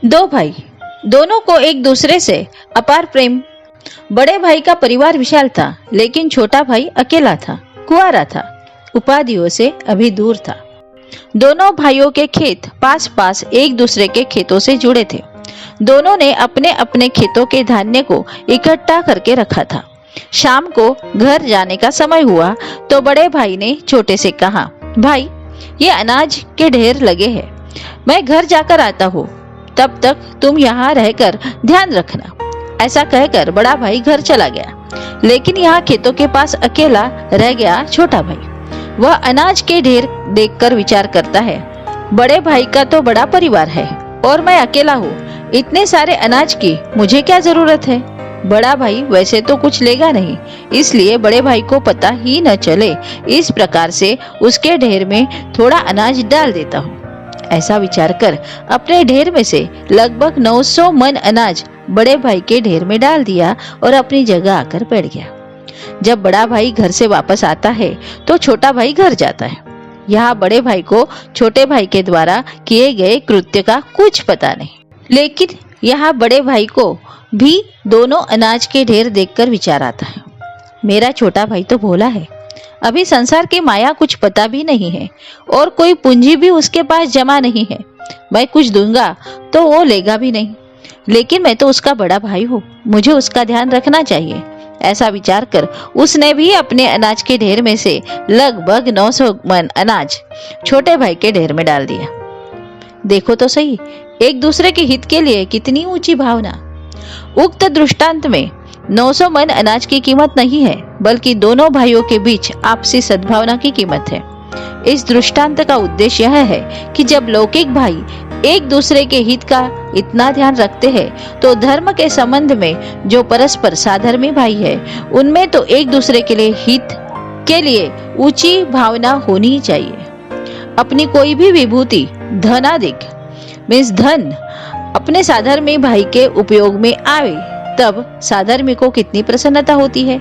दो भाई, दोनों को एक दूसरे से अपार प्रेम। बड़े भाई का परिवार विशाल था, लेकिन छोटा भाई अकेला था, कुंवारा था, उपाधियों से अभी दूर था। दोनों भाइयों के खेत पास पास एक दूसरे के खेतों से जुड़े थे। दोनों ने अपने अपने खेतों के धान्य को इकट्ठा करके रखा था। शाम को घर जाने का समय हुआ तो बड़े भाई ने छोटे से कहा, भाई, ये अनाज के ढेर लगे हैं, मैं घर जाकर आता हूँ, तब तक तुम यहाँ रहकर ध्यान रखना। ऐसा कहकर बड़ा भाई घर चला गया, लेकिन यहाँ खेतों के पास अकेला रह गया छोटा भाई। वह अनाज के ढेर देखकर विचार करता है, बड़े भाई का तो बड़ा परिवार है और मैं अकेला हूँ, इतने सारे अनाज की मुझे क्या जरूरत है। बड़ा भाई वैसे तो कुछ लेगा नहीं, इसलिए बड़े भाई को पता ही न चले, इस प्रकार से उसके ढेर में थोड़ा अनाज डाल देता हूँ। ऐसा विचार कर अपने ढेर में से लगभग 900 मन अनाज बड़े भाई के ढेर में डाल दिया और अपनी जगह आकर बैठ गया। जब बड़ा भाई घर से वापस आता है तो छोटा भाई घर जाता है। यहाँ बड़े भाई को छोटे भाई के द्वारा किए गए कृत्य का कुछ पता नहीं, लेकिन यहाँ बड़े भाई को भी दोनों अनाज के ढेर देखकर विचार आता है, मेरा छोटा भाई तो भोला है, अभी संसार की माया कुछ पता भी नहीं है और कोई पूंजी भी उसके पास जमा नहीं है। मैं कुछ दूंगा तो वो लेगा भी नहीं, लेकिन मैं तो उसका बड़ा भाई हूँ, मुझे उसका ध्यान रखना चाहिए। ऐसा विचार कर उसने भी अपने अनाज के ढेर में से लगभग 900 मन अनाज छोटे भाई के ढेर में डाल दिया। देखो तो सही, एक दूसरे के हित के लिए कितनी ऊंची भावना। उक्त दृष्टांत में 900 मन अनाज की कीमत नहीं है, बल्कि दोनों भाइयों के बीच आपसी सद्भावना की कीमत है। इस दृष्टांत का उद्देश्य यह है कि जब लौकिक भाई एक दूसरे के हित का इतना ध्यान रखते हैं, तो धर्म के संबंध में जो परस्पर साधर्मी भाई है, उनमें तो एक दूसरे के लिए हित के लिए ऊंची भावना होनी ही चाहिए। अपनी कोई भी विभूति धनाधिक मीन्स धन अपने साधर्मी भाई के उपयोग में आवे, तब साधर्मी को कितनी प्रसन्नता होती है।